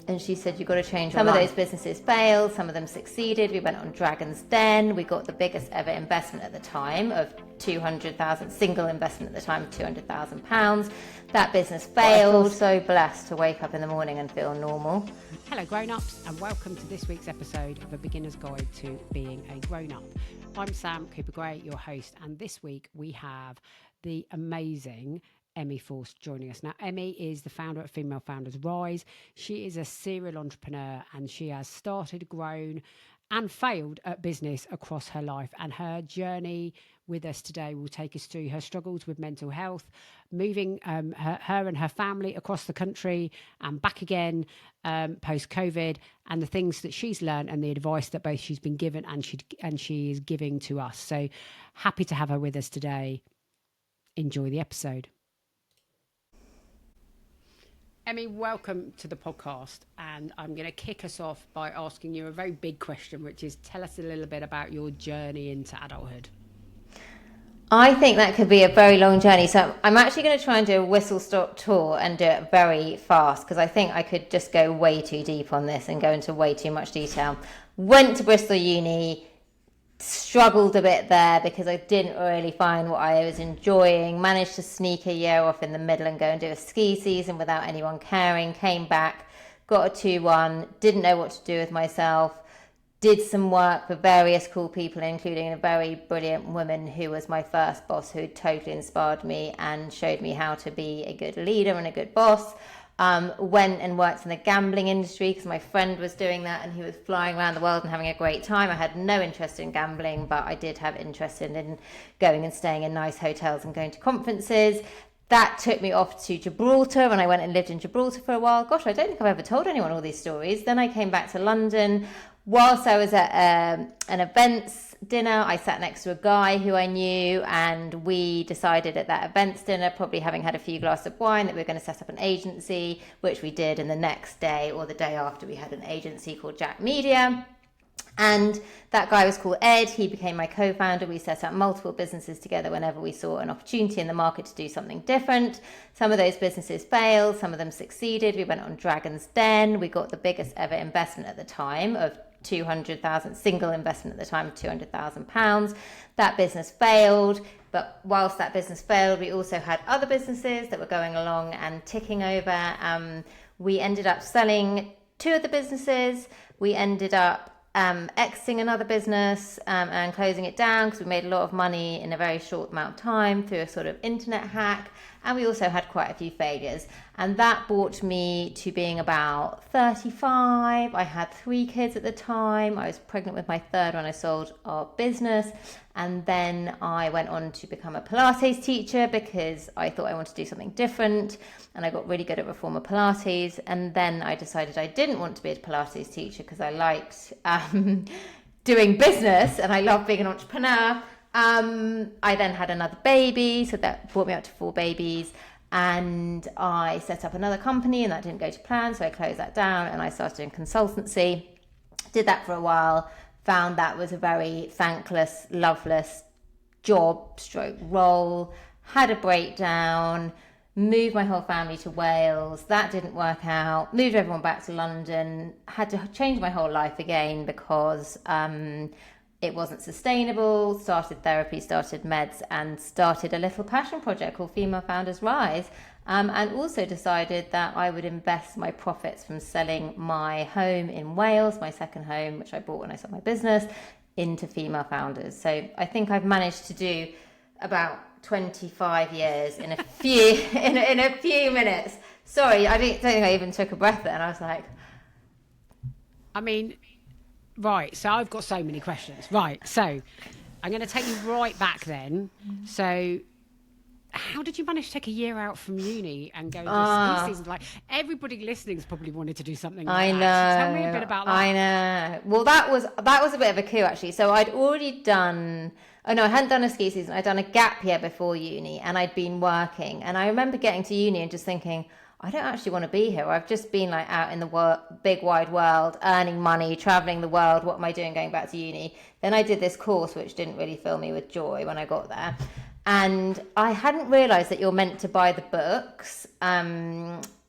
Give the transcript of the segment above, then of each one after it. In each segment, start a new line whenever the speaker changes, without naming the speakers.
And she said, you've got to change your life. Some of those businesses failed, some of them succeeded. We went on Dragon's Den. We got the biggest ever investment at the time of 200,000, single investment at the time of £200,000. That business failed. I feel so blessed to wake up in the morning and feel normal.
Hello grown-ups, and welcome to this week's episode of A Beginner's Guide to Being a Grown-Up. I'm Sam Cooper-Gray, your host, and this week we have the amazing Emmie Faust joining us. Now, Emmie is the founder of Female Founders Rise. She is a serial entrepreneur and she has started, grown and failed at business across her life. And her journey with us today will take us through her struggles with mental health, moving her and her family across the country and back again post-COVID, and the things that she's learned and the advice that both she's been given and she is giving to us. So happy to have her with us today. Enjoy the episode. Emmie, welcome to the podcast, and I'm going to kick us off by asking you a very big question, which is tell us a little bit about your journey into adulthood.
I think that could be a very long journey, so I'm actually going to try and do a whistle-stop tour and do it very fast, because I think I could just go way too deep on this and go into way too much detail. Went to Bristol Uni, struggled a bit there because I didn't really find what I was enjoying. Managed to sneak a year off in the middle and go and do a ski season without anyone caring. Came back, got a 2-1, didn't know what to do with myself. Did some work for various cool people, including a very brilliant woman who was my first boss, who totally inspired me and showed me how to be a good leader and a good boss. Went and worked in the gambling industry because my friend was doing that and he was flying around the world and having a great time. I had no interest in gambling, but I did have interest in going and staying in nice hotels and going to conferences. That took me off to Gibraltar, and I went and lived in Gibraltar for a while. Gosh, I don't think I've ever told anyone all these stories. Then I came back to London. Whilst I was at an events dinner, I sat next to a guy who I knew, and we decided at that events dinner, probably having had a few glasses of wine, that we were going to set up an agency, which we did. And the next day or the day after, we had an agency called Jack Media. And that guy was called Ed. He became my co-founder. We set up multiple businesses together whenever we saw an opportunity in the market to do something different. Some of those businesses failed, some of them succeeded. We went on Dragon's Den. We got the biggest ever investment at the time of 200,000, single investment at the time of £200,000. That business failed, but whilst that business failed, we also had other businesses that were going along and ticking over. We ended up selling 2 of the businesses. We ended up exiting another business and closing it down because we made a lot of money in a very short amount of time through a sort of internet hack. And we also had quite a few failures. And that brought me to being about 35. I had 3 kids at the time. I was pregnant with my 3rd when I sold our business. And then I went on to become a Pilates teacher because I thought I wanted to do something different. And I got really good at Reformer Pilates. And then I decided I didn't want to be a Pilates teacher because I liked doing business and I loved being an entrepreneur. I then had another baby, so that brought me up to 4 babies, and I set up another company, and that didn't go to plan, so I closed that down and I started doing consultancy. Did that for a while, found that was a very thankless, loveless job stroke role, had a breakdown, moved my whole family to Wales. That didn't work out. Moved everyone back to London. Had to change my whole life again because it wasn't sustainable. Started therapy, started meds, and started a little passion project called Female Founders Rise. And also decided that I would invest my profits from selling my home in Wales, my second home, which I bought when I sold my business, into female founders. So I think I've managed to do about 25 years in a few in a few minutes. Sorry, I don't think I even took a breath there, and I was like,
I mean, right, so I've got so many questions. Right, so I'm going to take you right back then. So how did you manage to take a year out from uni and go to a ski season? Like, everybody listening's probably wanted to do something like that. So tell me a bit about that.
I know. Well, that was a bit of a coup, actually. So I'd already done... Oh, no, I hadn't done a ski season. I'd done a gap year before uni, and I'd been working. And I remember getting to uni and just thinking, I don't actually want to be here. I've just been like out in the big wide world, earning money, traveling the world. What am I doing going back to uni? Then I did this course, which didn't really fill me with joy when I got there. And I hadn't realised that you're meant to buy the books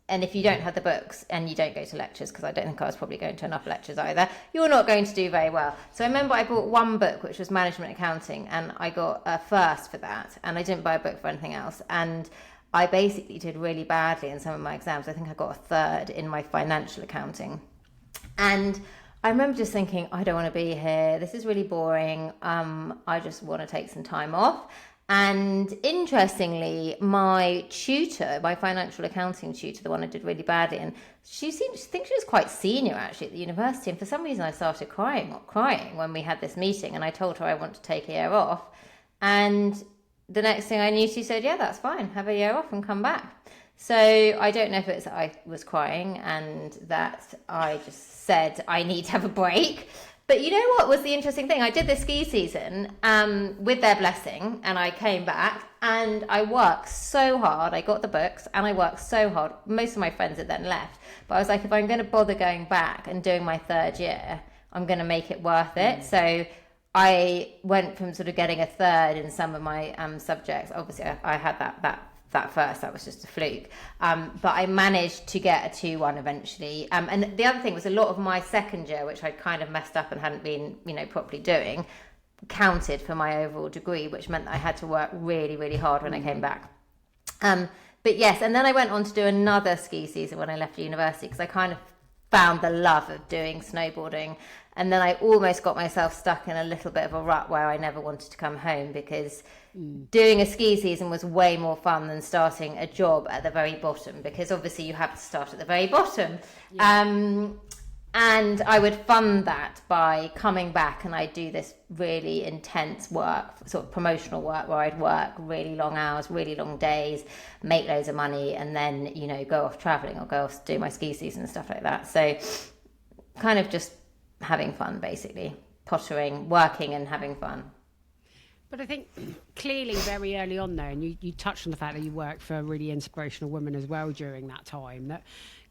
and if you don't have the books and you don't go to lectures, because I don't think I was probably going to enough lectures either, you're not going to do very well. So I remember I bought one book, which was management accounting, and I got a first for that, and I didn't buy a book for anything else. And I basically did really badly in some of my exams. I think I got a third in my financial accounting. And I remember just thinking, I don't want to be here. This is really boring. I just want to take some time off. And interestingly, my tutor, my financial accounting tutor, the one I did really badly in, she seemed to think she was quite senior actually at the university. And for some reason I started crying when we had this meeting, and I told her I want to take a year off. And the next thing I knew, she said, yeah, that's fine. Have a year off and come back. So I don't know if it's that I was crying and that I just said I need to have a break. But you know what was the interesting thing? I did this ski season with their blessing, and I came back and I worked so hard. I got the books and I worked so hard. Most of my friends had then left. But I was like, if I'm going to bother going back and doing my third year, I'm going to make it worth it. So I went from sort of getting a third in some of my subjects. Obviously, I had that first, that was just a fluke. But I managed to get a 2-1 eventually. And the other thing was a lot of my second year, which I'd kind of messed up and hadn't been, properly doing, counted for my overall degree, which meant that I had to work really, really hard when I came back. But yes, and then I went on to do another ski season when I left university, because I kind of found the love of doing snowboarding. And then I almost got myself stuck in a little bit of a rut where I never wanted to come home, because doing a ski season was way more fun than starting a job at the very bottom, because obviously you have to start at the very bottom. Yeah. And I would fund that by coming back, and I'd do this really intense work, sort of promotional work, where I'd work really long hours, really long days, make loads of money, and then, go off traveling or go off to do my ski season and stuff like that. So kind of just having fun, basically, pottering, working and having fun.
But I think clearly very early on there, and you touched on the fact that you worked for a really inspirational woman as well during that time, that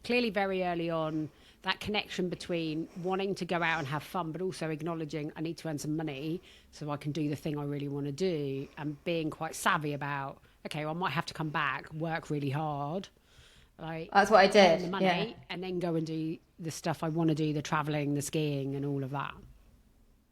clearly very early on, that connection between wanting to go out and have fun, but also acknowledging I need to earn some money so I can do the thing I really want to do, and being quite savvy about, okay, well, I might have to come back, work really hard.
That's what I did.
Earn the money, and then go and do the stuff I want to do, the traveling, the skiing and all of that.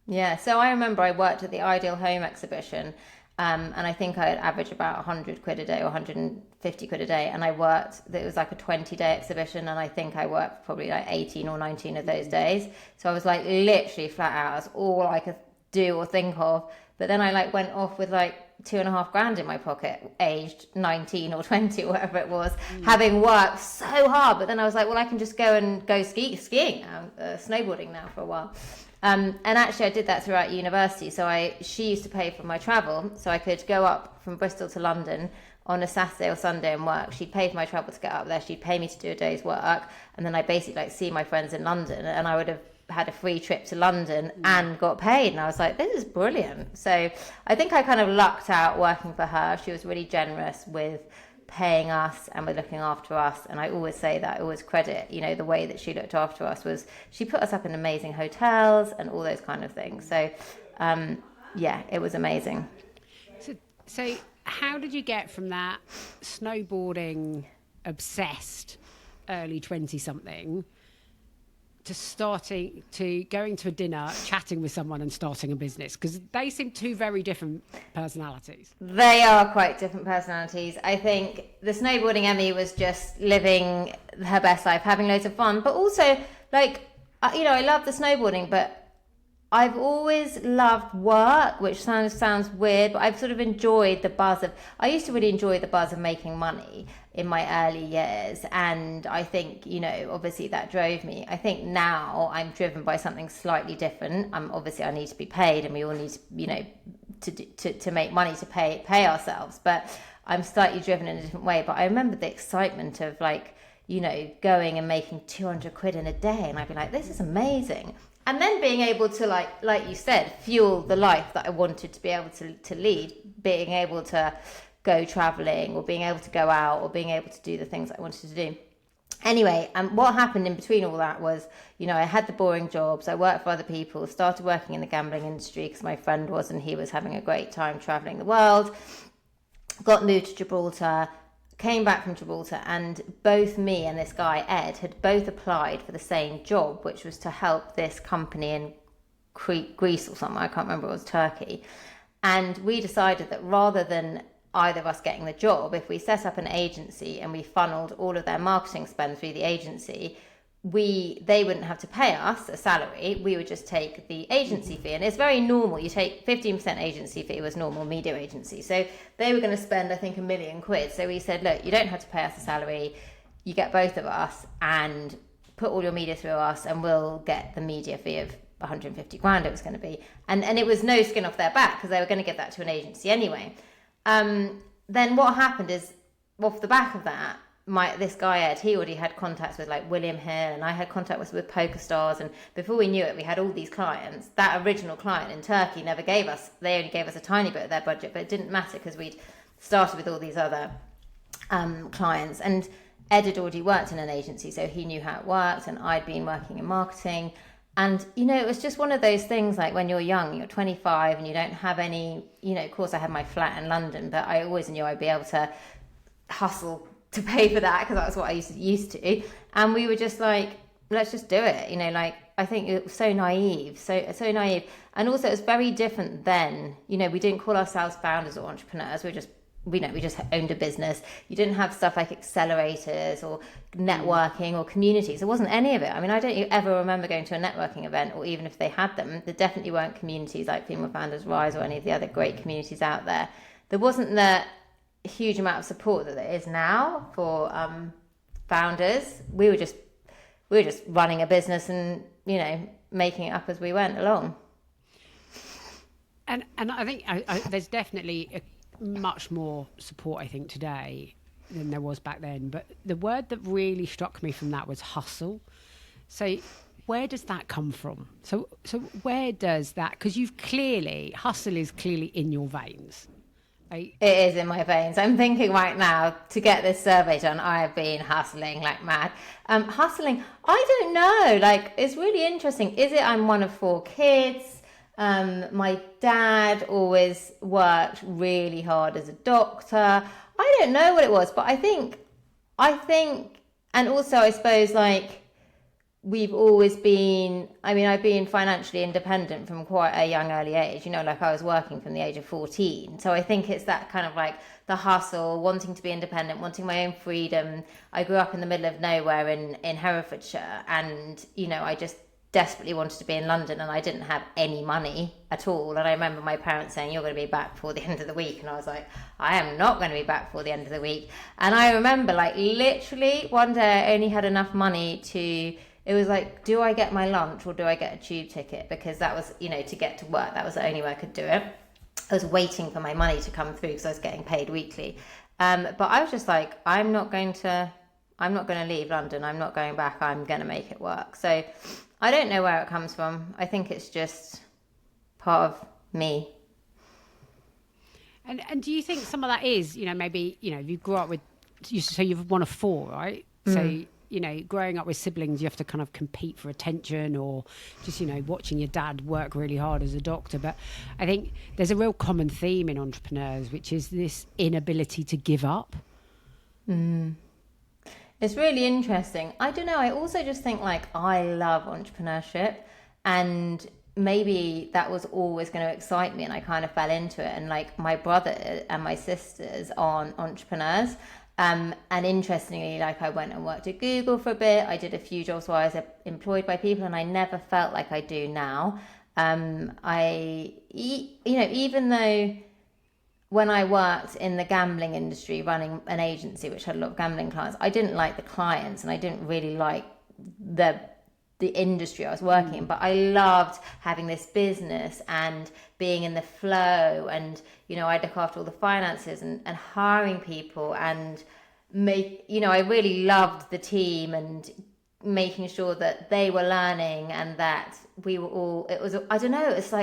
Yeah, so I remember I worked at the Ideal Home exhibition, and I think I'd average about 100 quid a day or 150 quid a day, and it was like a 20-day exhibition, and I think I worked probably like 18 or 19 of those days. So I was like literally flat out. That's all I could do or think of. But then I went off with like 2.5 grand in my pocket, aged 19 or 20 or whatever it was, having worked so hard. But then I was like, well, I can just go skiing now, snowboarding now for a while. And actually I did that throughout university. So she used to pay for my travel, so I could go up from Bristol to London on a Saturday or Sunday and work. She'd pay for my travel to get up there. She'd pay me to do a day's work. And then I basically see my friends in London, and I would have had a free trip to London and got paid. And I was like, this is brilliant. So I think I kind of lucked out working for her. She was really generous with paying us and with looking after us. And I always say that, I always credit, the way that she looked after us was she put us up in amazing hotels and all those kind of things. So yeah, it was amazing.
So how did you get from that snowboarding obsessed early 20-something to going to a dinner, chatting with someone and starting a business? Because they seem two very different personalities.
They are quite different personalities. I think the snowboarding Emmie was just living her best life, having loads of fun, but also I love the snowboarding, but I've always loved work, which sounds weird, but I've sort of enjoyed the buzz of, I used to really enjoy the buzz of making money in my early years. And I think, obviously that drove me. I think now I'm driven by something slightly different. Obviously I need to be paid, and we all need to, to make money to pay ourselves, but I'm slightly driven in a different way. But I remember the excitement of going and making 200 quid in a day. And I'd be like, this is amazing. And then being able to, like you said, fuel the life that I wanted to be able to lead, being able to go traveling or being able to go out or being able to do the things I wanted to do. Anyway, what happened in between all that was, I had the boring jobs. I worked for other people, started working in the gambling industry because my friend was, and he was having a great time traveling the world. Got moved to Gibraltar, came back from Gibraltar, and both me and this guy Ed had both applied for the same job, which was to help this company in Greece or somewhere, I can't remember, it was Turkey. And we decided that rather than either of us getting the job, if we set up an agency and we funneled all of their marketing spend through the agency, they wouldn't have to pay us a salary. We would just take the agency fee, and it's very normal. You take 15% agency fee, was normal media agency. So they were going to spend, I think, £1 million. So we said, look, you don't have to pay us a salary. You get both of us and put all your media through us, and we'll get the media fee of 150 grand it was going to be. And it was no skin off their back, because they were going to give that to an agency anyway. Then what happened is, off the back of that, this guy Ed, he already had contacts with like William Hill, and I had contacts with Poker Stars, and before we knew it, we had all these clients. That original client in Turkey never gave us, they only gave us a tiny bit of their budget, but it didn't matter because we'd started with all these other clients, and Ed had already worked in an agency, so he knew how it worked, and I'd been working in marketing. And, it was just one of those things, like when you're young, you're 25 and you don't have any, of course I had my flat in London, but I always knew I'd be able to hustle to pay for that, because that's what I used to. And we were just like, let's just do it. I think it was so naive, so naive. And also it was very different then. We didn't call ourselves founders or entrepreneurs. We just owned a business. You didn't have stuff like accelerators or networking or communities. There wasn't any of it. I mean, I don't ever remember going to a networking event, or even if they had them, there definitely weren't communities like Female Founders Rise or any of the other great communities out there. There wasn't the huge amount of support that there is now for founders. We were just running a business and, making it up as we went along.
And I think there's definitely much more support, I think, today than there was back then. But the word that really struck me from that was hustle. So where does that come from? So where does that, because hustle is clearly in your veins. It
is in my veins. I'm thinking right now, to get this survey done, I have been hustling like mad. Hustling, I don't know, it's really interesting. Is it I'm one of 4 kids? My dad always worked really hard as a doctor. I don't know what it was, but I think, and also I suppose we've always been, I've been financially independent from quite a young early age, I was working from the age of 14. So I think it's that kind of the hustle, wanting to be independent, wanting my own freedom. I grew up in the middle of nowhere in Herefordshire, and, I just desperately wanted to be in London, and I didn't have any money at all. And I remember my parents saying, you're going to be back before the end of the week. And I was like, I am not going to be back before the end of the week. And I remember literally one day I only had enough money it was do I get my lunch or do I get a tube ticket? Because that was, to get to work, that was the only way I could do it. I was waiting for my money to come through because I was getting paid weekly. But I was just like, I'm not going to leave London. I'm not going back. I'm going to make it work. So I don't know where it comes from. I think it's just part of me.
And do you think some of that is, maybe, you grew up with, so you're one of 4, right? So, growing up with siblings, you have to kind of compete for attention, or just, watching your dad work really hard as a doctor. But I think there's a real common theme in entrepreneurs, which is this inability to give up.
It's really interesting. I don't know. I also just think I love entrepreneurship, and maybe that was always going to excite me, and I kind of fell into it. And my brother and my sisters aren't entrepreneurs. And interestingly, I went and worked at Google for a bit. I did a few jobs where I was employed by people, and I never felt like I do now. Even though when I worked in the gambling industry, running an agency which had a lot of gambling clients, I didn't like the clients, and I didn't really like the industry I was working in, but I loved having this business and being in the flow, and I look after all the finances and hiring people, and I really loved the team and making sure that they were learning, and that we were all, it was, I don't know, it's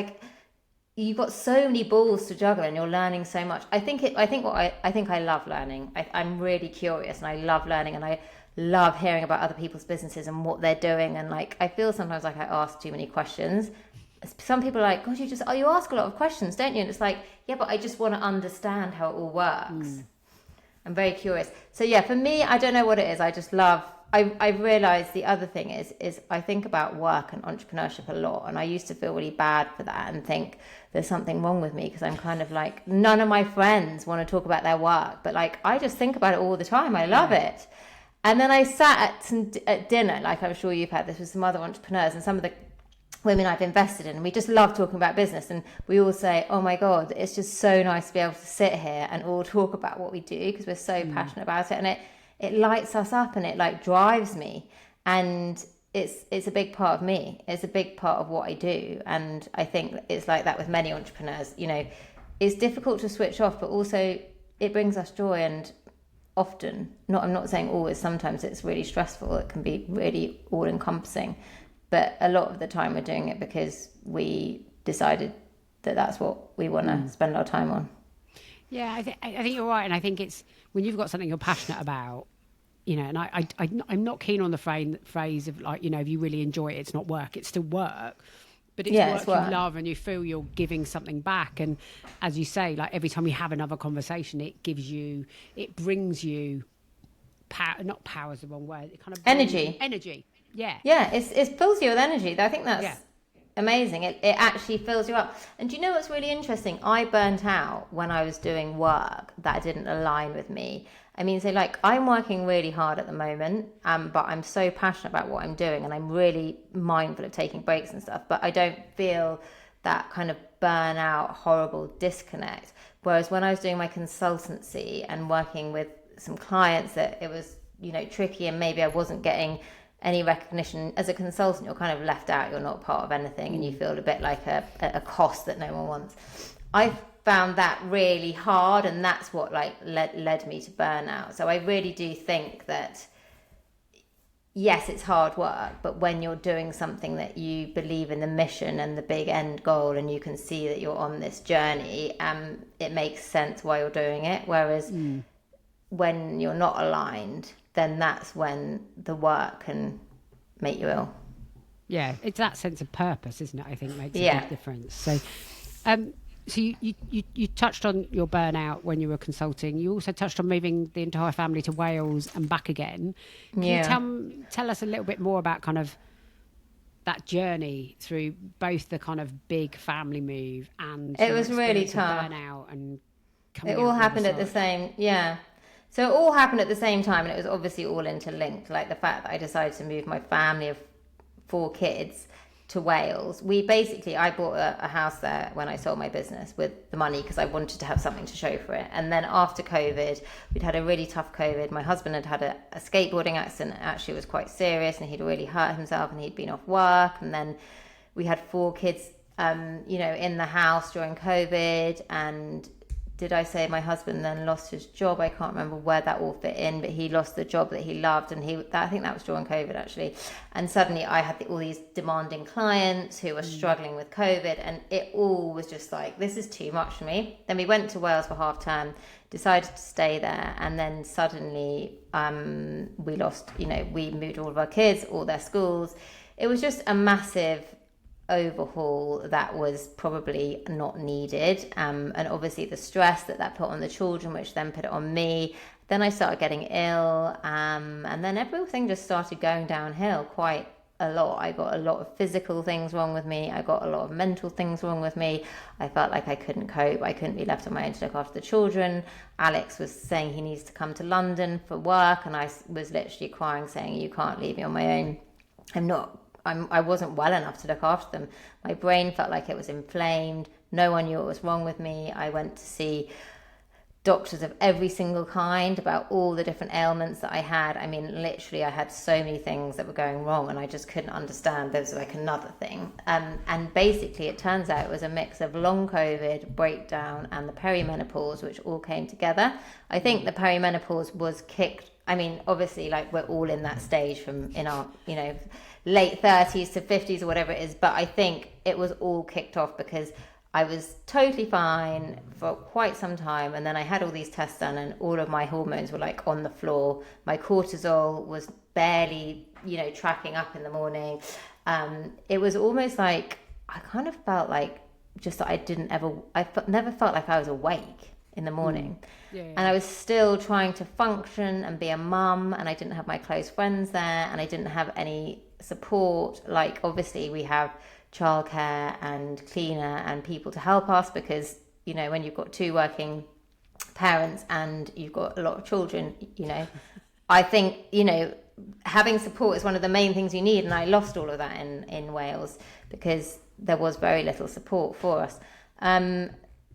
you've got so many balls to juggle and you're learning so much. I think I love learning. I'm really curious, and I love learning, and I love hearing about other people's businesses and what they're doing. And I feel sometimes I ask too many questions. Some people are like, God, you ask a lot of questions, don't you? And it's yeah, but I just want to understand how it all works. I'm very curious. So yeah, for me, I don't know what it is. I just love. I've realised the other thing is I think about work and entrepreneurship a lot, and I used to feel really bad for that and think there's something wrong with me because I'm kind of like, none of my friends want to talk about their work, but like I just think about it all the time. I love it. And then I sat at dinner, like I'm sure you've had this with some other entrepreneurs and some of the women I've invested in, and we just love talking about business, and we all say, oh my god, it's just so nice to be able to sit here and all talk about what we do because we're so passionate about it, and it lights us up and it like drives me, and it's a big part of me. It's a big part of what I do, and I think it's like that with many entrepreneurs. You know, it's difficult to switch off, but also it brings us joy, and often, I'm not saying always, sometimes it's really stressful. It can be really all encompassing, but a lot of the time we're doing it because we decided that that's what we want to spend our time on.
Yeah, I think you're right, and I think it's when you've got something you're passionate about, you know. And I'm not keen on the phrase of like, you know, if you really enjoy it, it's not work, it's still work, but it's work you love, and you feel you're giving something back. And as you say, like every time you have another conversation, it brings you power. Not power is the wrong word. It kind of energy. Yeah,
it fills you with energy. I think that's amazing. It actually fills you up. And do you know what's really interesting? I burnt out when I was doing work that didn't align with me. I mean, so like I'm working really hard at the moment, but I'm so passionate about what I'm doing, and I'm really mindful of taking breaks and stuff, but I don't feel that kind of burnout, horrible disconnect. Whereas when I was doing my consultancy and working with some clients that it was, you know, tricky, and maybe I wasn't getting any recognition as a consultant, you're kind of left out, you're not part of anything, and you feel a bit like a cost that no one wants. I found that really hard, and that's what like led me to burnout. So I really do think that yes, it's hard work, but when you're doing something that you believe in, the mission and the big end goal, and you can see that you're on this journey, it makes sense why you're doing it. Whereas when you're not aligned, then that's when the work can make you ill.
Yeah, it's that sense of purpose, isn't it? I think makes a big difference. So, so you touched on your burnout when you were consulting. You also touched on moving the entire family to Wales and back again. Can you tell us a little bit more about kind of that journey through both the kind of big family move and
it was really tough.
Burnout and
it all happened at the same. So it all happened at the same time, and it was obviously all interlinked. Like the fact that I decided to move my family of 4 kids to Wales. I bought a house there when I sold my business with the money because I wanted to have something to show for it. And then after COVID, we'd had a really tough COVID. My husband had a skateboarding accident. It actually was quite serious, and he'd really hurt himself, and he'd been off work. And then we had 4 kids, in the house during COVID, and did I say my husband then lost his job? I can't remember where that all fit in, but he lost the job that he loved, and I think that was during COVID actually. And suddenly I had all these demanding clients who were struggling with COVID, and it all was just like, this is too much for me. Then we went to Wales for half term, decided to stay there, and then suddenly we lost, we moved all of our kids, all their schools. It was just a massive overhaul that was probably not needed, and obviously the stress that put on the children, which then put it on me. Then I started getting ill, and then everything just started going downhill quite a lot. I got a lot of physical things wrong with me. I got a lot of mental things wrong with me. I felt like I couldn't cope. I couldn't be left on my own to look after the children. Alex was saying he needs to come to London for work, and I was literally crying saying, you can't leave me on my own. I wasn't well enough to look after them. My brain felt like it was inflamed. No one knew what was wrong with me. I went to see doctors of every single kind about all the different ailments that I had. I mean, literally, I had so many things that were going wrong, and I just couldn't understand. There was like another thing. And basically, it turns out it was a mix of long COVID, breakdown, and the perimenopause, which all came together. I think the perimenopause was kicked. I mean, obviously, like we're all in that stage from in our, late 30s to 50s or whatever it is. But I think it was all kicked off because I was totally fine for quite some time. And then I had all these tests done, and all of my hormones were like on the floor. My cortisol was barely, tracking up in the morning. It was almost like I kind of felt like just that I never felt like I was awake. in the morning.
Yeah.
And I was still trying to function and be a mum, and I didn't have my close friends there, and I didn't have any support. Like, obviously we have childcare and cleaner and people to help us, because, you know, when you've got 2 working parents and you've got a lot of children, you know, I think, you know, having support is one of the main things you need. And I lost all of that in Wales, because there was very little support for us.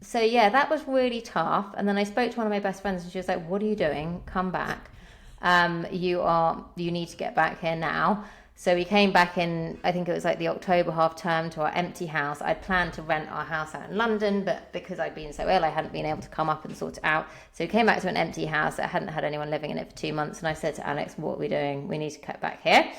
So yeah, that was really tough. And then I spoke to one of my best friends, and she was like, what are you doing? Come back. You need to get back here now. So we came back in, I think it was like the October half term, to our empty house. I'd planned to rent our house out in London, but because I'd been so ill, I hadn't been able to come up and sort it out. So we came back to an empty house that hadn't had anyone living in it for 2 months. And I said to Alex, what are we doing? We need to get back here.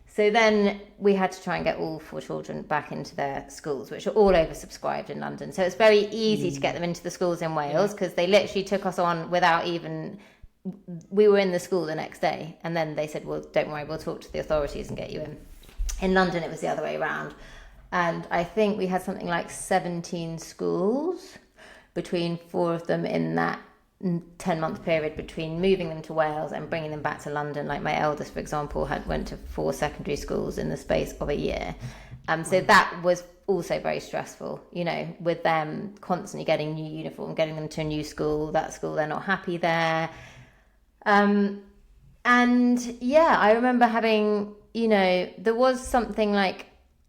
So then we had to try and get all 4 children back into their schools, which are all oversubscribed in London. So it's very easy to get them into the schools in Wales, because they literally took us on without even... We were in the school the next day, and then they said, well, don't worry, we'll talk to the authorities and get you in. In London, it was the other way around. And I think we had something like 17 schools, between 4 of them in that 10-month period between moving them to Wales and bringing them back to London. Like my eldest, for example, went to 4 secondary schools in the space of a year. So that was also very stressful, you know, with them constantly getting new uniform, getting them to a new school. That school, they're not happy there. And yeah, I remember having, you know, there was something like,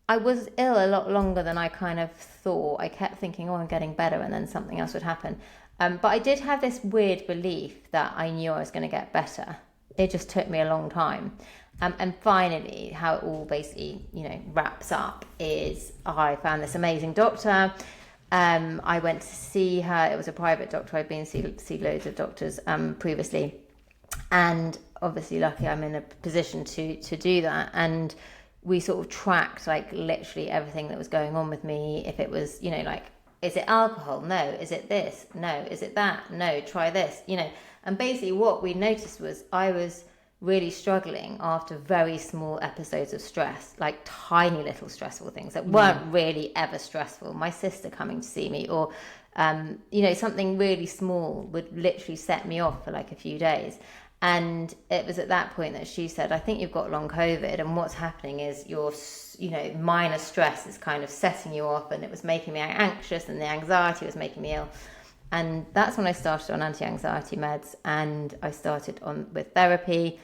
I was ill a lot longer than I kind of thought. I kept thinking, oh, I'm getting better, and then something else would happen. But I did have this weird belief that I knew I was going to get better. It just took me a long time. And finally, how it all basically, you know, wraps up is I found this amazing doctor. I went to see her. It was a private doctor. I'd been to see loads of doctors previously. And obviously, lucky I'm in a position to do that. And we sort of tracked like literally everything that was going on with me. If it was, you know, like, is it alcohol? No. Is it this? No. Is it that? No. Try this, you know. And basically what we noticed was I was really struggling after very small episodes of stress, like tiny little stressful things that weren't really ever stressful. My sister coming to see me, or, you know, something really small would literally set me off for like a few days. And it was at that point that she said, I think you've got long COVID, and what's happening is your, you know, minor stress is kind of setting you off, and it was making me anxious, and the anxiety was making me ill. And that's when I started on anti-anxiety meds, and I started on with therapy.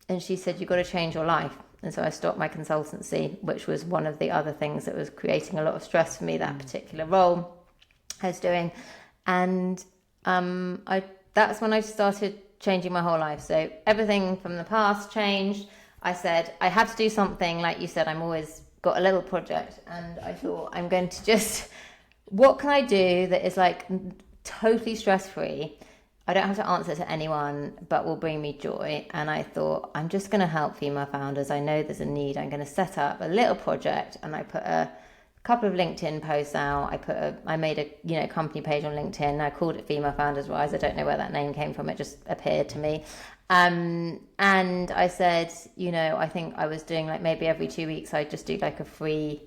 And she said, you've got to change your life. And so I stopped my consultancy, which was one of the other things that was creating a lot of stress for me, that particular role I was doing. And that's when I started changing my whole life. So everything from the past changed. I said, I had to do something. Like you said, I'm always got a little project. And I thought, I'm going to just, what can I do that is like totally stress-free? I don't have to answer to anyone, but will bring me joy. And I thought, I'm just going to help female founders. I know there's a need. I'm going to set up a little project. And I put a couple of LinkedIn posts out. I made a, you know, company page on LinkedIn. I called it Female Founders Rise. I don't know where that name came from. It just appeared to me. And I said, you know, I think I was doing like maybe every 2 weeks, I'd just do like a free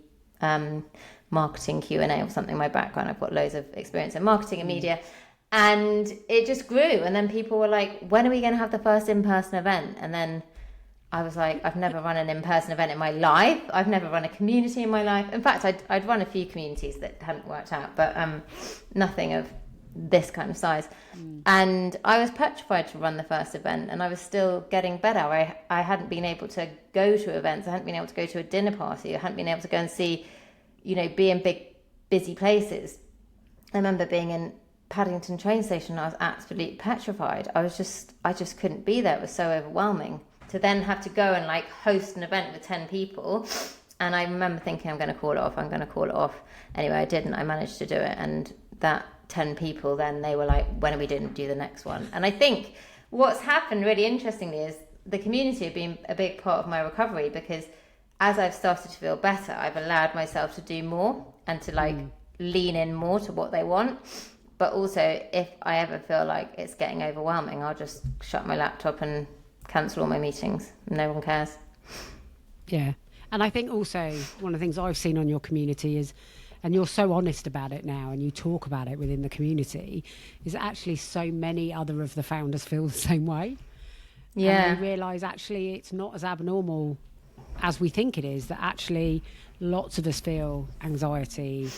marketing Q&A or something. My background, I've got loads of experience in marketing and media. And it just grew. And then people were like, when are we going to have the first in-person event? And then I was like, I've never run an in-person event in my life. I've never run a community in my life. In fact, I'd run a few communities that hadn't worked out, but nothing of this kind of size. And I was petrified to run the first event, and I was still getting better. I hadn't been able to go to events. I hadn't been able to go to a dinner party. I hadn't been able to go and see, you know, be in big, busy places. I remember being in Paddington train station. I was absolutely petrified. I just couldn't be there. It was so overwhelming to then have to go and like host an event with 10 people. And I remember thinking, I'm going to call it off. Anyway, I didn't. I managed to do it. And that 10 people, then they were like, when are we didn't do the next one? And I think what's happened really interestingly is the community have been a big part of my recovery, because as I've started to feel better, I've allowed myself to do more and to like lean in more to what they want. But also, if I ever feel like it's getting overwhelming, I'll just shut my laptop and cancel all my meetings. No one cares.
Yeah. And I think also one of the things I've seen on your community is and you're so honest about it now, and you talk about it within the community, is that actually so many other of the founders feel the same way.
Yeah.
And they realise actually it's not as abnormal as we think it is, that actually lots of us feel anxiety,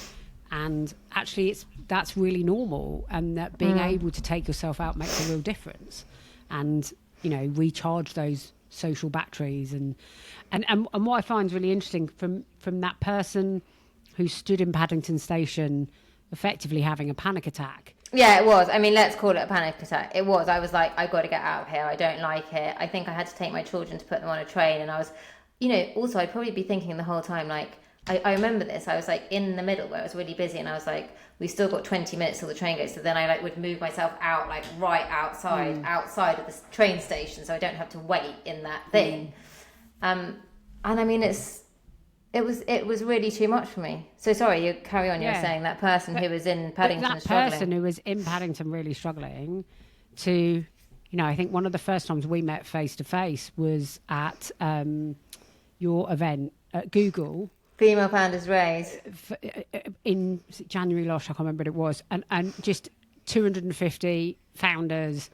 and actually that's really normal, and that being able to take yourself out makes a real difference, and recharge those social batteries. And what I find is really interesting from that person who stood in Paddington Station effectively having a panic attack.
Yeah, it was. I mean, let's call it a panic attack. It was. I was like, I've got to get out of here. I don't like it. I think I had to take my children to put them on a train. And I was, also I'd probably be thinking the whole time, like, I remember this. I was like in the middle where it was really busy, and I was like, we still got 20 minutes till the train goes. So then I would move myself out, like right outside of the train station, so I don't have to wait in that thing. And I mean, it was really too much for me. So sorry, you carry on. You're saying that person who was in Paddington struggling.
That person who was in Paddington really struggling to, I think one of the first times we met face to face was at your event at Google.
Female Founders Raise.
In January last, I can't remember what it was. And just 250 founders,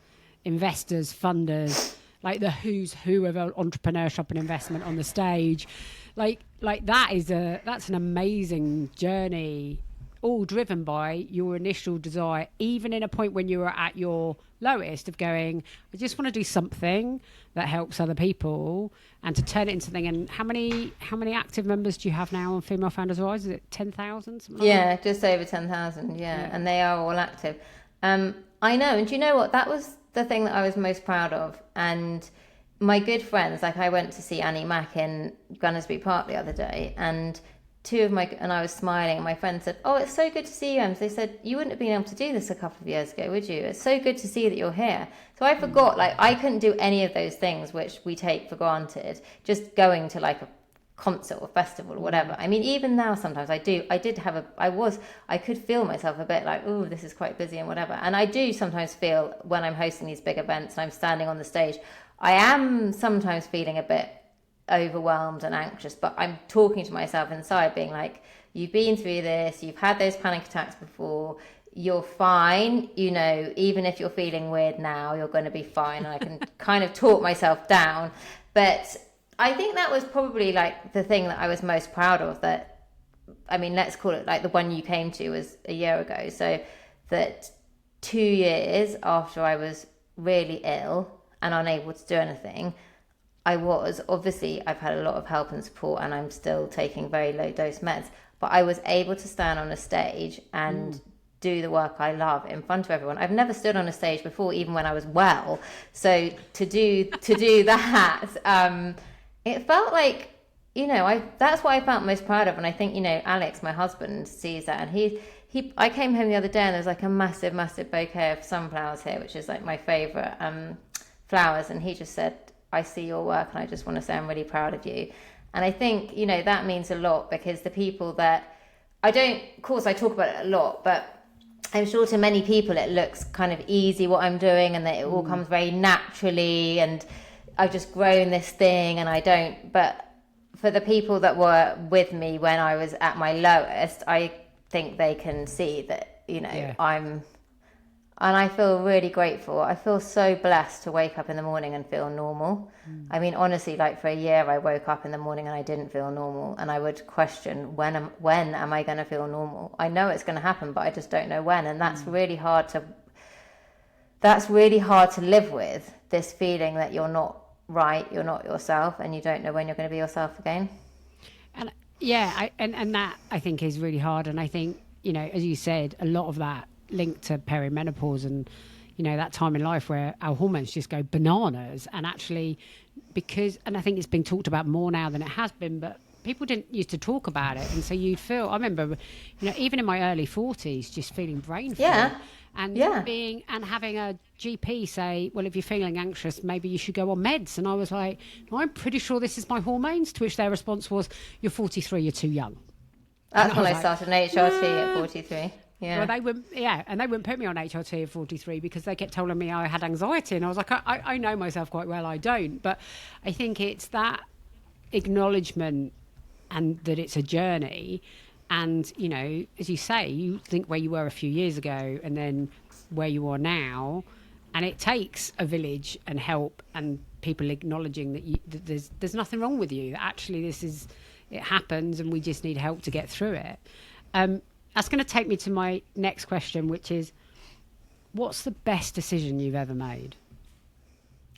investors, funders, like the who's who of entrepreneurship and investment on the stage. Like that's an amazing journey, all driven by your initial desire, even in a point when you were at your lowest, of going, I just want to do something that helps other people, and to turn it into something. And how many active members do you have now on Female Founders Rise? Is it 10,000?
Yeah, just over 10,000. Yeah, and they are all active. I know, and do you know what? That was the thing that I was most proud of. And my good friends, like I went to see Annie Mac in Gunnersbury Park the other day, and I was smiling, and my friend said, "Oh, it's so good to see you, Ems." They said, "You wouldn't have been able to do this a couple of years ago, would you? It's so good to see that you're here." So I forgot, like I couldn't do any of those things which we take for granted, just going to like a concert or festival or whatever. I mean, even now sometimes I could feel myself a bit like, oh, this is quite busy and whatever. And I do sometimes feel when I'm hosting these big events and I'm standing on the stage, I am sometimes feeling a bit overwhelmed and anxious, but I'm talking to myself inside being like, you've been through this, you've had those panic attacks before, you're fine, even if you're feeling weird now, you're going to be fine. And I can kind of talk myself down. But I think that was probably like the thing that I was most proud of, that, I mean, let's call it like the one you came to was a year ago. So that 2 years after I was really ill and unable to do anything, I've had a lot of help and support, and I'm still taking very low dose meds, but I was able to stand on a stage and do the work I love in front of everyone. I've never stood on a stage before, even when I was well. So to do that, it felt like, that's what I felt most proud of. And I think, Alex, my husband, sees that, and I came home the other day and there was like a massive, massive bouquet of sunflowers here, which is like my favorite flowers. And he just said, I see your work and I just want to say I'm really proud of you. And I think, that means a lot, because the people that of course I talk about it a lot, but I'm sure to many people it looks kind of easy what I'm doing, and that it all comes very naturally, and I've just grown this thing, and but for the people that were with me when I was at my lowest, I think they can see that, and I feel really grateful. I feel so blessed to wake up in the morning and feel normal. I mean, honestly, like for a year, I woke up in the morning and I didn't feel normal. And I would question, when am I going to feel normal? I know it's going to happen, but I just don't know when. And that's really hard to live with, this feeling that you're not right, you're not yourself, and you don't know when you're going to be yourself again.
And and that I think is really hard. And I think, as you said, a lot of that linked to perimenopause and that time in life where our hormones just go bananas, and actually and I think it's being talked about more now than it has been, but people didn't used to talk about it. And so you'd feel, I remember even in my early 40s just feeling brain fog, and having a GP say, well, if you're feeling anxious, maybe you should go on meds. And I was like, no, I'm pretty sure this is my hormones. To which their response was, you're 43, you're too young.
That's when I started an HRT at 43. Yeah.
Well, they wouldn't put me on HRT at 43 because they kept telling me I had anxiety, and I was like, I know myself quite well, I don't. But I think it's that acknowledgement, and that it's a journey, And, you know, as you say, you think where you were a few years ago and then where you are now. And it takes a village and help and people acknowledging that there's nothing wrong with you. That actually it happens and we just need help to get through it. That's going to take me to my next question, which is, what's the best decision you've ever made?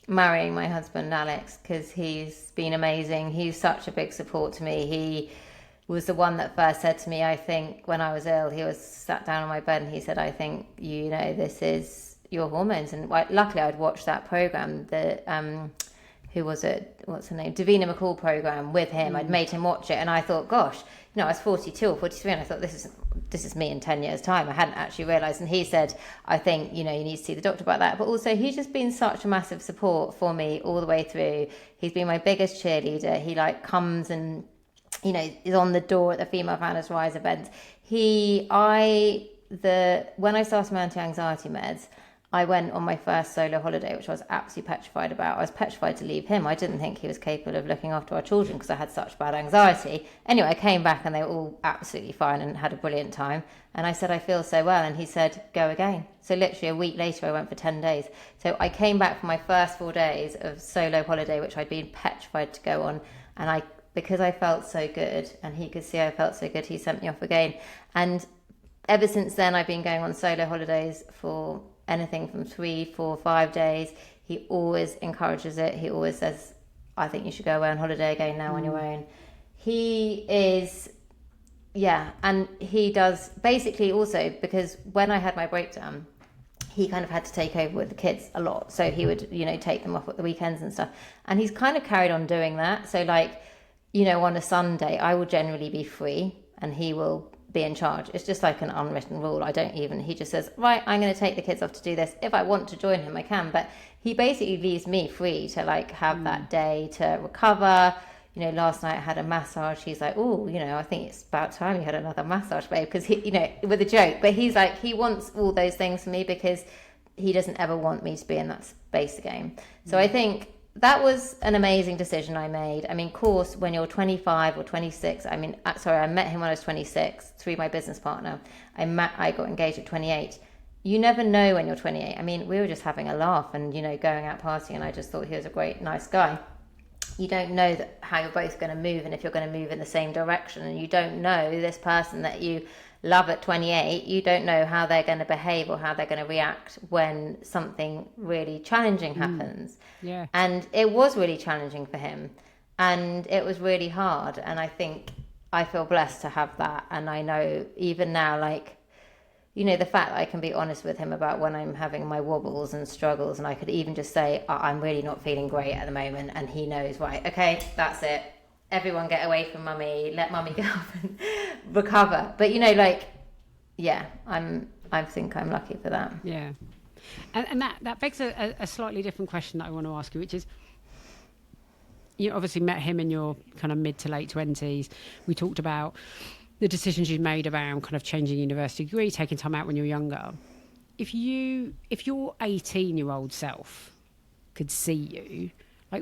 Marrying my husband, Alex, because he's been amazing. He's such a big support to me. He was the one that first said to me, I think, when I was ill, he was sat down on my bed and he said, I think, this is your hormones. And luckily I'd watched that program, who was it? What's her name? Davina McCall program with him. I'd made him watch it, and I thought, gosh, I was 42 or 43, and I thought, this is me in 10 years' time. I hadn't actually realised. And he said, I think, you need to see the doctor about that. But also, he's just been such a massive support for me all the way through. He's been my biggest cheerleader. He comes and, is on the door at the Female Founders Rise events. When I started my anti-anxiety meds, I went on my first solo holiday, which I was absolutely petrified about. I was petrified to leave him. I didn't think he was capable of looking after our children because I had such bad anxiety. Anyway, I came back and they were all absolutely fine and had a brilliant time. And I said, I feel so well. And he said, go again. So literally a week later, I went for 10 days. So I came back from my first 4 days of solo holiday, which I'd been petrified to go on. And because I felt so good and he could see I felt so good, he sent me off again. And ever since then, I've been going on solo holidays for anything from 3, 4, 5 days. He always encourages it. He always says, I think you should go away on holiday again now on your own. He is, and he does basically also, because when I had my breakdown, he kind of had to take over with the kids a lot. So he would, take them off at the weekends and stuff. And he's kind of carried on doing that. So on a Sunday, I will generally be free and he will be in charge. It's just like an unwritten rule. He just says, right, I'm going to take the kids off to do this. If I want to join him, I can. But he basically leaves me free to have that day to recover. Last night I had a massage. He's like, oh, I think it's about time you had another massage, babe. Because with a joke. But he's like, he wants all those things for me because he doesn't ever want me to be in that space again. So I think that was an amazing decision I made. I mean, of course, when you're 25 or 26, I met him when I was 26 through my business partner. I got engaged at 28. You never know when you're 28. I mean, we were just having a laugh and, going out partying, and I just thought he was a great, nice guy. You don't know how you're both going to move and if you're going to move in the same direction. And you don't know this person that you love at 28, you don't know how they're going to behave or how they're going to react when something really challenging happens.
Yeah.
And it was really challenging for him and it was really hard. And I think I feel blessed to have that. And I know even now, the fact that I can be honest with him about when I'm having my wobbles and struggles, and I could even just say, I'm really not feeling great at the moment. And he knows, right, okay, that's it. Everyone get away from mummy, let mummy go off and recover. But I think I'm lucky for that.
Yeah. And that begs a slightly different question that I want to ask you, which is, you obviously met him in your kind of mid to late 20s. We talked about the decisions you made around kind of changing university degree, taking time out when you're younger. If your 18-year-old self could see you,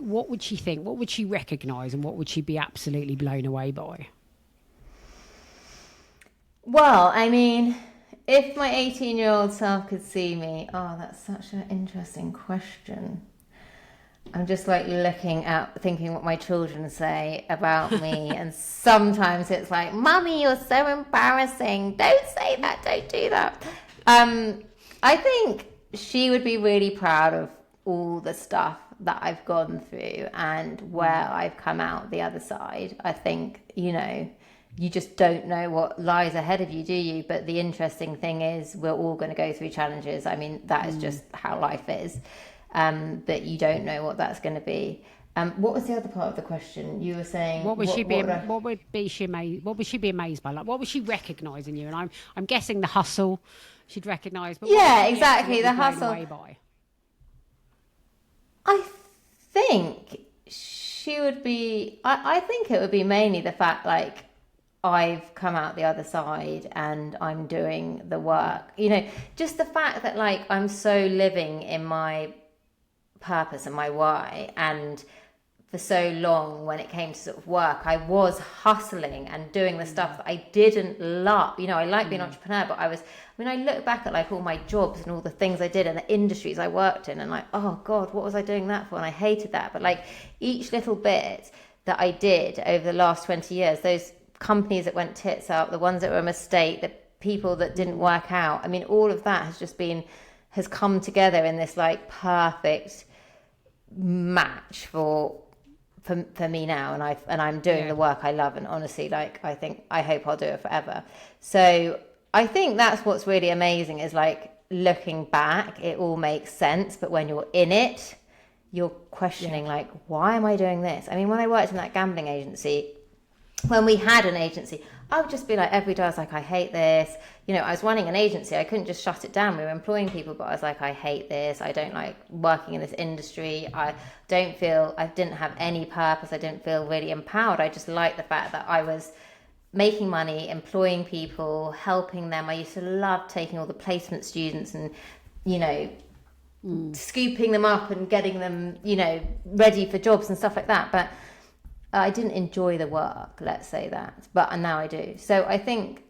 what would she think? What would she recognise and what would she be absolutely blown away by?
Well, I mean, if my 18-year-old self could see me, that's such an interesting question. I'm just looking at, thinking what my children say about me. And sometimes it's like, Mummy, you're so embarrassing. Don't say that. Don't do that. I think she would be really proud of all the stuff that I've gone through and where I've come out the other side. I think, you just don't know what lies ahead of you, do you? But the interesting thing is we're all going to go through challenges. I mean, that is just how life is. But you don't know what that's going to be. What was the other part of the question? You were saying
what would she be amazed by? What would she recognise in you? And I'm guessing the hustle she'd recognise. But
exactly, the hustle. I think she would be. I think it would be mainly the fact I've come out the other side and I'm doing the work. Just the fact that I'm so living in my purpose and my why, and for so long when it came to sort of work. I was hustling and doing the stuff that I didn't love. I like being an entrepreneur, but I look back at like all my jobs and all the things I did and the industries I worked in, and like, oh God, what was I doing that for? And I hated that. But like each little bit that I did over the last 20 years, those companies that went tits up, the ones that were a mistake, the people that didn't work out, all of that has come together in this like perfect match for me now, and I'm doing the work I love, and honestly, like I hope I'll do it forever. So I think that's what's really amazing, is like looking back, it all makes sense, but when you're in it, you're questioning like, why am I doing this? When I worked in that gambling agency, when we had an agency, I would just be like, every day I was like, I hate this. I was running an agency. I couldn't just shut it down. We were employing people, but I was like, I hate this. I don't like working in this industry. I didn't have any purpose. I didn't feel really empowered. I just liked the fact that I was making money, employing people, helping them. I used to love taking all the placement students and, scooping them up and getting them, ready for jobs and stuff like that. But I didn't enjoy the work, let's say that, but now I do. So I think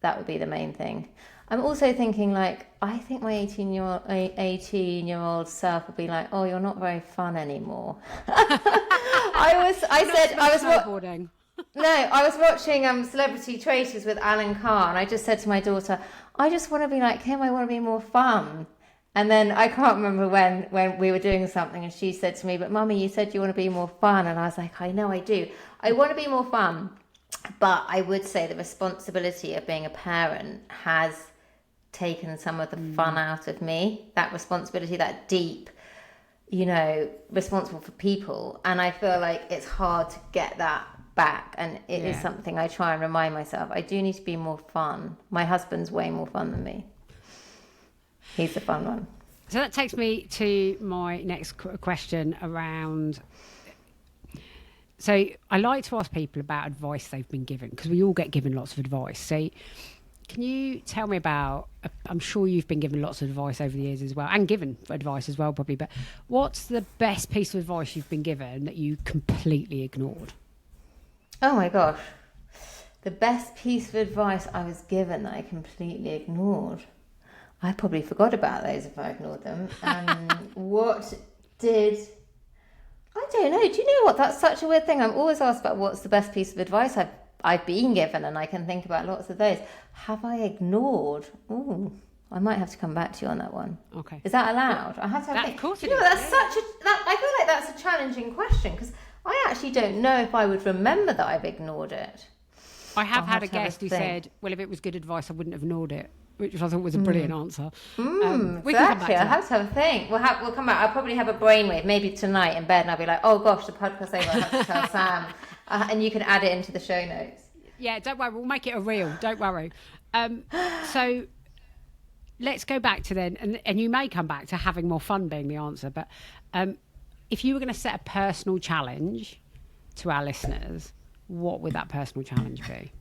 that would be the main thing. I'm also thinking like, I think my 18-year-old self would be like, oh, you're not very fun anymore. I was watching Celebrity Traitors with Alan Carr, and I just said to my daughter, I just want to be like him. I want to be more fun. And then I can't remember when we were doing something, and she said to me, but Mummy, you said you want to be more fun. And I was like, I know I do. I want to be more fun. But I would say the responsibility of being a parent has taken some of the fun out of me. That responsibility, that deep, responsible for people. And I feel like it's hard to get that back. And it is something I try and remind myself. I do need to be more fun. My husband's way more fun than me. He's the fun one.
So that takes me to my next question around... So I like to ask people about advice they've been given, because we all get given lots of advice. So can you tell me about... I'm sure you've been given lots of advice over the years as well, and given advice as well probably, but what's the best piece of advice you've been given that you completely ignored?
Oh my gosh. The best piece of advice I was given that I completely ignored... I probably forgot about those if I ignored them. I don't know. Do you know what? That's such a weird thing. I'm always asked about what's the best piece of advice I've been given, and I can think about lots of those. Have I ignored? Ooh, I might have to come back to you on that one.
Okay.
Is that allowed? I have to have
Of course it
is.
That's
I feel like that's a challenging question, because I actually don't know if I would remember that I've ignored it.
I have had a guest who said, well, if it was good advice, I wouldn't have ignored it, which I thought was a brilliant answer.
We can come back to that. I have to have a think. We'll come back. I'll probably have a brainwave, maybe tonight in bed, and I'll be like, oh gosh, the podcast's over. I have to tell Sam. And you can add it into the show notes. Yeah,
don't worry. We'll make it a reel. Don't worry. So let's go back to then, and you may come back to having more fun being the answer, but if you were going to set a personal challenge to our listeners, what would that personal challenge be?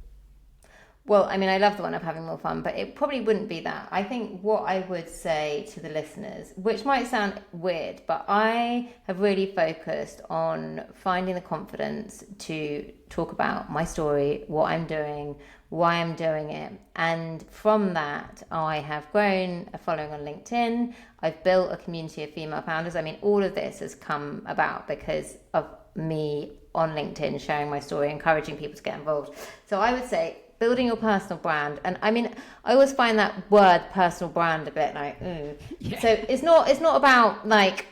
Well, I love the one of having more fun, but it probably wouldn't be that. I think what I would say to the listeners, which might sound weird, but I have really focused on finding the confidence to talk about my story, what I'm doing, why I'm doing it. And from that, I have grown a following on LinkedIn. I've built a community of female founders. All of this has come about because of me on LinkedIn, sharing my story, encouraging people to get involved. So I would say, building your personal brand. And I always find that word personal brand a bit like, yeah. So it's not about like,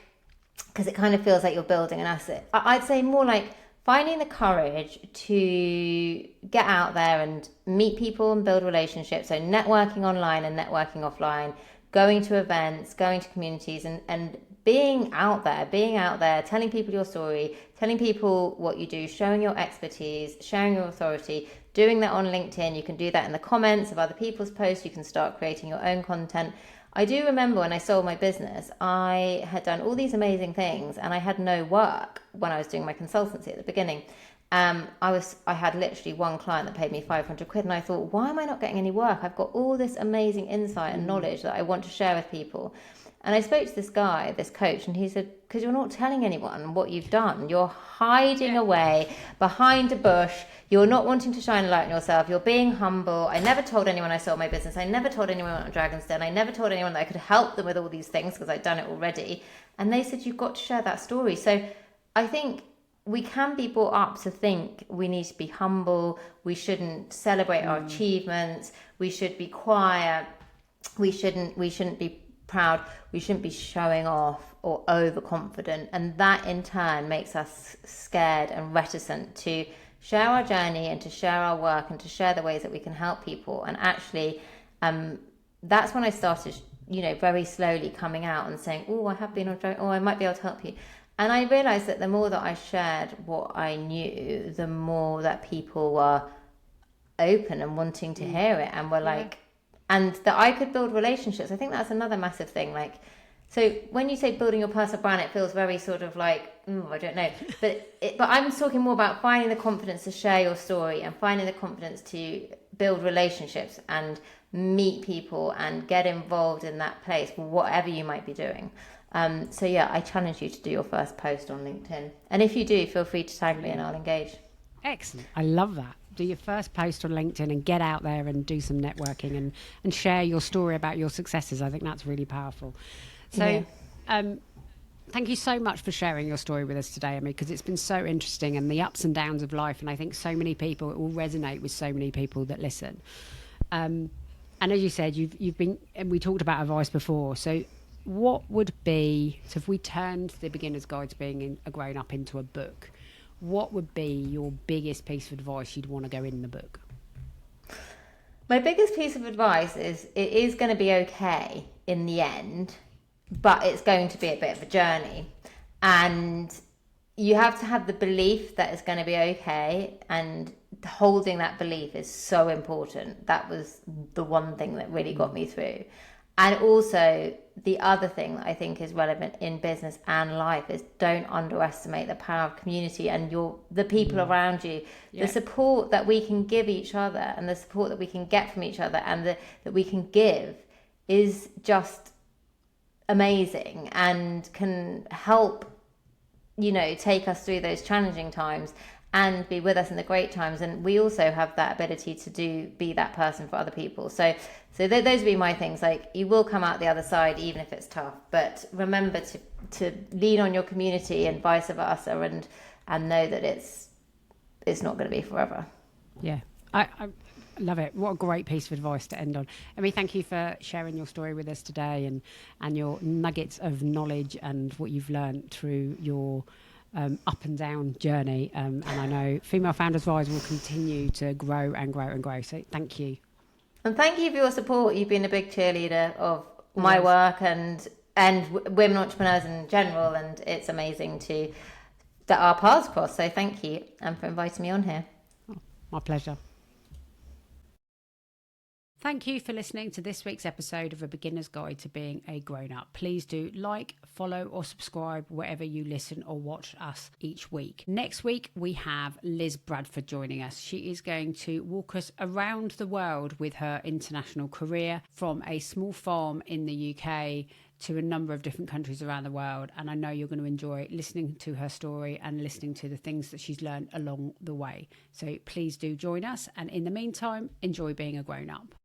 because it kind of feels like you're building an asset. I'd say more like finding the courage to get out there and meet people and build relationships. So networking online and networking offline, going to events, going to communities, and being out there, telling people your story, telling people what you do, showing your expertise, sharing your authority, doing that on LinkedIn. You can do that in the comments of other people's posts. You can start creating your own content. I do remember when I sold my business, I had done all these amazing things and I had no work when I was doing my consultancy at the beginning. I had literally one client that paid me 500 quid, and I thought, why am I not getting any work? I've got all this amazing insight and knowledge that I want to share with people. And I spoke to this guy, this coach, and he said, because you're not telling anyone what you've done. You're hiding away behind a bush. You're not wanting to shine a light on yourself. You're being humble. I never told anyone I sold my business. I never told anyone on Dragon's Den. I never told anyone that I could help them with all these things because I'd done it already. And they said, you've got to share that story. So I think we can be brought up to think we need to be humble. We shouldn't celebrate our achievements. We should be quiet. We shouldn't be proud. We shouldn't be showing off or overconfident, and that in turn makes us scared and reticent to share our journey and to share our work and to share the ways that we can help people. And actually that's when I started, very slowly coming out and saying, oh, I have been on drug, oh, I might be able to help you. And I realized that the more that I shared what I knew, the more that people were open and wanting to hear it, and were like, and that I could build relationships. I think that's another massive thing. Like, so when you say building your personal brand, it feels very sort of like, I don't know. But I'm talking more about finding the confidence to share your story and finding the confidence to build relationships and meet people and get involved in that place, whatever you might be doing. So yeah, I challenge you to do your first post on LinkedIn. And if you do, feel free to tag me and I'll engage.
Excellent. I love that. Do your first post on LinkedIn and get out there and do some networking and share your story about your successes. I think that's really powerful. So thank you so much for sharing your story with us today, Emmie, because it's been so interesting, and the ups and downs of life. And I think so many people, it will resonate with so many people that listen. And as you said, you've been, and we talked about advice before. So what would be, so if we turned the Beginner's Guide to Being a Grown Up into a book, what would be your biggest piece of advice you'd want to go in the book?
My biggest piece of advice is it is going to be okay in the end, but it's going to be a bit of a journey. And you have to have the belief that it's going to be okay, and holding that belief is so important. That was the one thing that really got me through. And also, the other thing that I think is relevant in business and life is don't underestimate the power of community and the people around you. The support that we can give each other and the support that we can get from each other and that we can give is just amazing and can help, take us through those challenging times and be with us in the great times. And we also have that ability to be that person for other people. So those would be my things. Like, you will come out the other side, even if it's tough, but remember to lean on your community and vice versa, and know that it's not going to be forever.
Yeah. I love it. What a great piece of advice to end on. Emmie, thank you for sharing your story with us today and your nuggets of knowledge and what you've learned through your up and down journey. And I know Female Founders Rise will continue to grow and grow and grow. So thank you. And
thank you for your support. You've been a big cheerleader of my work and women entrepreneurs in general. And it's amazing that our paths cross. So thank you, and for inviting me on here.
Oh, my pleasure. Thank you for listening to this week's episode of A Beginner's Guide to Being a Grown Up. Please do like, follow or subscribe wherever you listen or watch us each week. Next week, we have Liz Bradford joining us. She is going to walk us around the world with her international career, from a small farm in the UK to a number of different countries around the world. And I know you're going to enjoy listening to her story and listening to the things that she's learned along the way. So please do join us. And in the meantime, enjoy being a grown up.